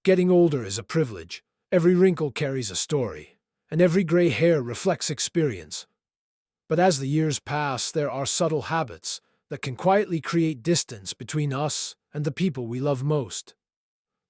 Getting older is a privilege. Every wrinkle carries a story, and every gray hair reflects experience. But as the years pass, there are subtle habits that can quietly create distance between us and the people we love most.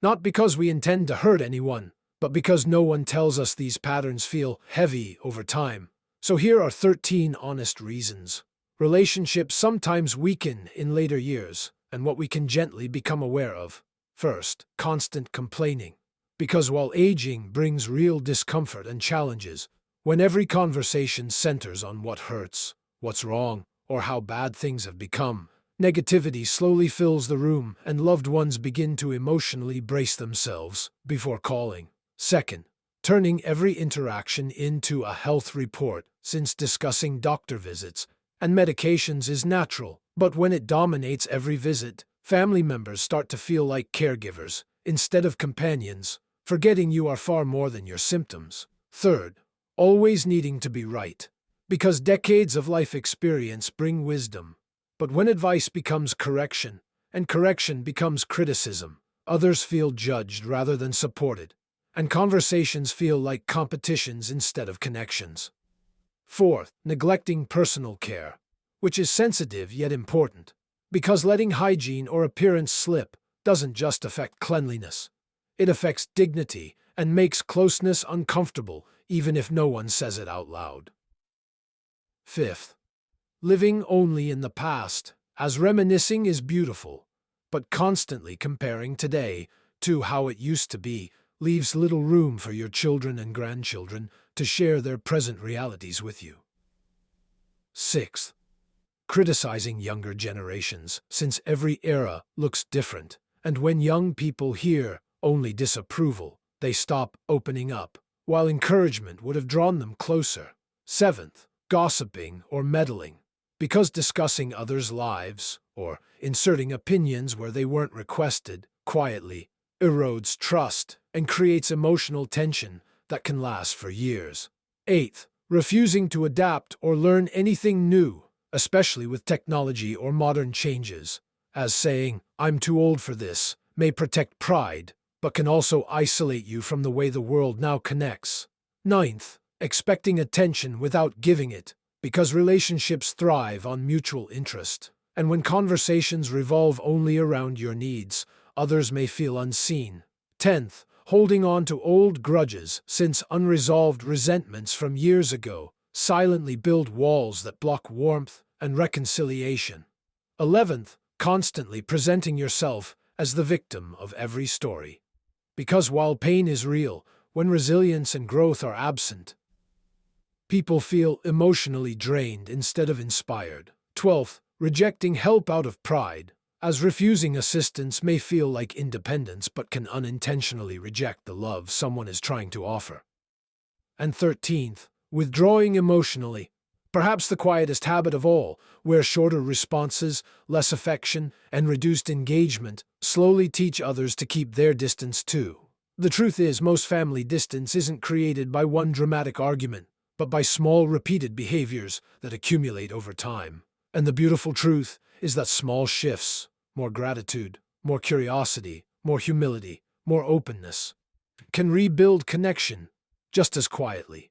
Not because we intend to hurt anyone, but because no one tells us these patterns feel heavy over time. So here are 13 honest reasons. Relationships sometimes weaken in later years, and what we can gently become aware of. First, constant complaining. Because while aging brings real discomfort and challenges, when every conversation centers on what hurts, what's wrong, or how bad things have become, negativity slowly fills the room and loved ones begin to emotionally brace themselves before calling. Second, turning every interaction into a health report, since discussing doctor visits and medications is natural, but when it dominates every visit, family members start to feel like caregivers instead of companions, forgetting you are far more than your symptoms. Third, always needing to be right. Because decades of life experience bring wisdom, but when advice becomes correction, and correction becomes criticism, others feel judged rather than supported, and conversations feel like competitions instead of connections. Fourth, neglecting personal care, which is sensitive yet important, because letting hygiene or appearance slip doesn't just affect cleanliness. It affects dignity and makes closeness uncomfortable, even if no one says it out loud. Fifth, living only in the past, as reminiscing is beautiful, but constantly comparing today to how it used to be leaves little room for your children and grandchildren to share their present realities with you. Sixth, criticizing younger generations, since every era looks different, and when young people hear only disapproval, they stop opening up, while encouragement would have drawn them closer. Seventh, gossiping or meddling, because discussing others' lives or inserting opinions where they weren't requested quietly erodes trust and creates emotional tension that can last for years. Eighth, refusing to adapt or learn anything new, especially with technology or modern changes, as saying, "I'm too old for this," may protect pride, but can also isolate you from the way the world now connects. Ninth, expecting attention without giving it, because relationships thrive on mutual interest, and when conversations revolve only around your needs, others may feel unseen. 10th, holding on to old grudges, since unresolved resentments from years ago silently build walls that block warmth and reconciliation. 11th, constantly presenting yourself as the victim of every story. Because while pain is real, when resilience and growth are absent, people feel emotionally drained instead of inspired. 12th, rejecting help out of pride, as refusing assistance may feel like independence but can unintentionally reject the love someone is trying to offer. And 13th, withdrawing emotionally, perhaps the quietest habit of all, where shorter responses, less affection, and reduced engagement slowly teach others to keep their distance too. The truth is, most family distance isn't created by one dramatic argument, but by small repeated behaviors that accumulate over time. And the beautiful truth is that small shifts, more gratitude, more curiosity, more humility, more openness, can rebuild connection just as quietly.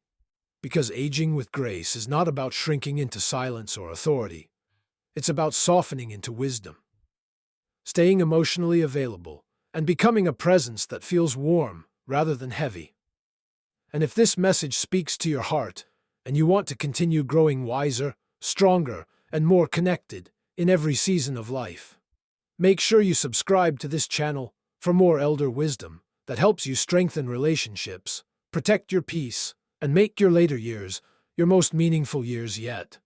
Because aging with grace is not about shrinking into silence or authority. It's about softening into wisdom, staying emotionally available, and becoming a presence that feels warm rather than heavy. And if this message speaks to your heart, and you want to continue growing wiser, stronger, and more connected in every season of life, make sure you subscribe to this channel for more elder wisdom that helps you strengthen relationships, protect your peace, and make your later years your most meaningful years yet.